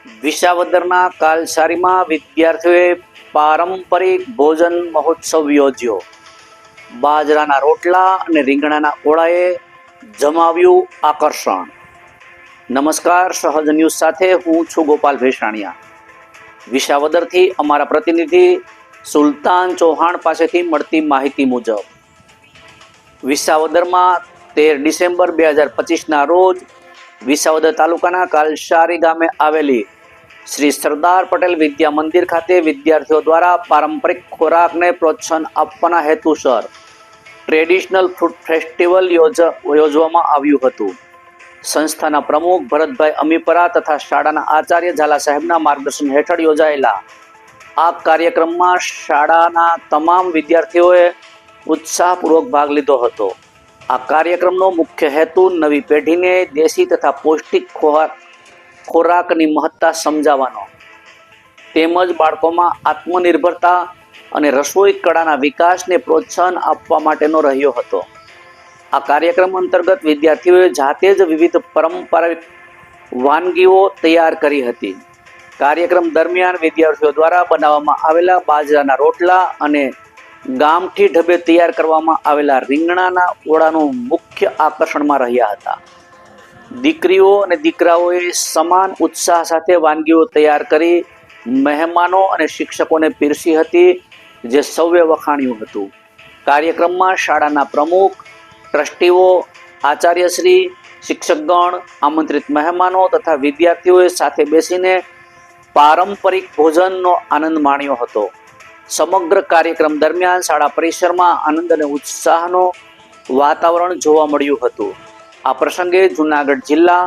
વિસાવદરના કાલસારીમાં વિદ્યાર્થીઓએ પારંપરિક ભોજન મહોત્સવ યોજ્યો. બાજરાના રોટલા અને રીંગણાના ઓળાએ જમાવ્યું આકર્ષણ. નમસ્કાર, સહજ ન્યૂઝ સાથે હું છું ગોપાલ ભેસાણીયા. વિસાવદરથી અમારા પ્રતિનિધિ સુલતાન ચૌહાણ પાસેથી મળતી માહિતી મુજબ વિસાવદરમાં 13 ડિસેમ્બર 2025ના રોજ વિસાવદર તાલુકાના કાલસારી ગામે આવેલી શ્રી સરદાર પટેલ વિદ્યા મંદિર ખાતે વિદ્યાર્થીઓ દ્વારા પારંપરિક ખોરાકને પ્રોત્સાહન આપવાના હેતુસર ટ્રેડિશનલ ફૂડ ફેસ્ટિવલ યોજવામાં આવ્યું હતું. સંસ્થાના પ્રમુખ ભરતભાઈ અમીપરા તથા શાળાના આચાર્ય ઝાલા સાહેબના માર્ગદર્શન હેઠળ યોજાયેલા આ કાર્યક્રમમાં શાળાના તમામ વિદ્યાર્થીઓએ ઉત્સાહપૂર્વક ભાગ લીધો હતો. આ કાર્યક્રમનો મુખ્ય હેતુ નવી પેઢીને દેશી તથા પૌષ્ટિક ખોરાકની મહત્તા સમજાવવાનો તેમજ બાળકોમાં આત્મનિર્ભરતા અને રસોઈ કળાના વિકાસને પ્રોત્સાહન આપવા માટેનો રહ્યો હતો. આ કાર્યક્રમ અંતર્ગત વિદ્યાર્થીઓએ જાતે જ વિવિધ પરંપરાગત વાનગીઓ તૈયાર કરી હતી. કાર્યક્રમ દરમિયાન વિદ્યાર્થીઓ દ્વારા બનાવવામાં આવેલા બાજરાના રોટલા અને ગામઠી ઢબે તૈયાર કરવામાં આવેલા રીંગણાના ઓળાનું મુખ્ય આકર્ષણમાં રહ્યા હતા. દીકરીઓ અને દીકરાઓએ સમાન ઉત્સાહ સાથે વાનગીઓ તૈયાર કરી મહેમાનો અને શિક્ષકોને પીરસી હતી, જે સૌએ વખાણ્યું હતું. કાર્યક્રમમાં શાળાના પ્રમુખ, ટ્રસ્ટીઓ, આચાર્યશ્રી, શિક્ષકગણ, આમંત્રિત મહેમાનો તથા વિદ્યાર્થીઓએ સાથે બેસીને પારંપરિક ભોજનનો આનંદ માણ્યો હતો. સમગ્ર કાર્યક્રમ દરમિયાન શાળા પરિસરમાં આનંદ અને ઉત્સાહનો વાતાવરણ જોવા મળ્યું હતું. આ પ્રસંગે જૂનાગઢ જિલ્લા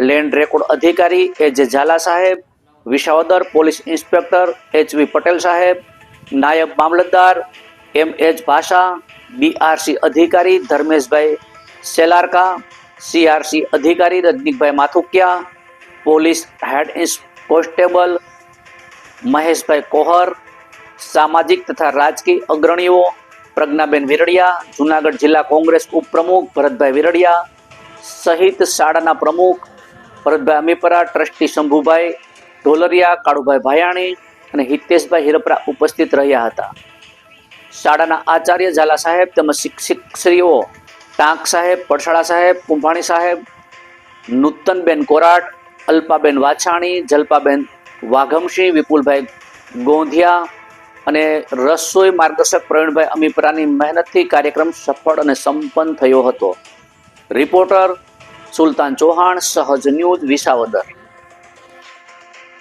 લેન્ડ રેકોર્ડ અધિકારી એ.જે. ઝાલા સાહેબ, વિસાવદર પોલીસ ઇન્સ્પેક્ટર એચ.વી. પટેલ સાહેબ, નાયબ મામલતદાર એમ.એચ. ભાષા, બીઆરસી અધિકારી ધર્મેશભાઈ સેલારકા, સીઆરસી અધિકારી રજનીકભાઈ માથુકિયા, પોલીસ હેડ કોન્સ્ટેબલ મહેશભાઈ કોહર, સામાજિક તથા રાજકીય અગ્રણીઓ પ્રજ્ઞાબેન વિરડિયા, જૂનાગઢ જિલ્લા કોંગ્રેસ ઉપપ્રમુખ ભરતભાઈ વિરડિયા સહિત શાળાના પ્રમુખ ભરતભાઈ અમીપરા, ટ્રસ્ટી શંભુભાઈ ઢોલરિયા, કાળુભાઈ ભાયાણી અને હિતેશભાઈ હિરપરા ઉપસ્થિત રહ્યા હતા. શાળાના આચાર્ય ઝાલા સાહેબ તેમજ શિક્ષકશ્રીઓ ટાંક સાહેબ, પડશાળા સાહેબ, કુંભાણી સાહેબ, નૂતનબેન કોરાટ, અલ્પાબેન વાછાણી, જલ્પાબેન વાઘમસિંહ, વિપુલભાઈ ગોંધિયા અને રસોઈ માર્ગદર્શક પ્રવીણભાઈ અમીપરાની મહેનતથી કાર્યક્રમ સફળ અને સંપન્ન થયો હતો. રિપોર્ટર સુલતાન ચૌહાણ, સહજ ન્યૂઝ, વિસાવદર.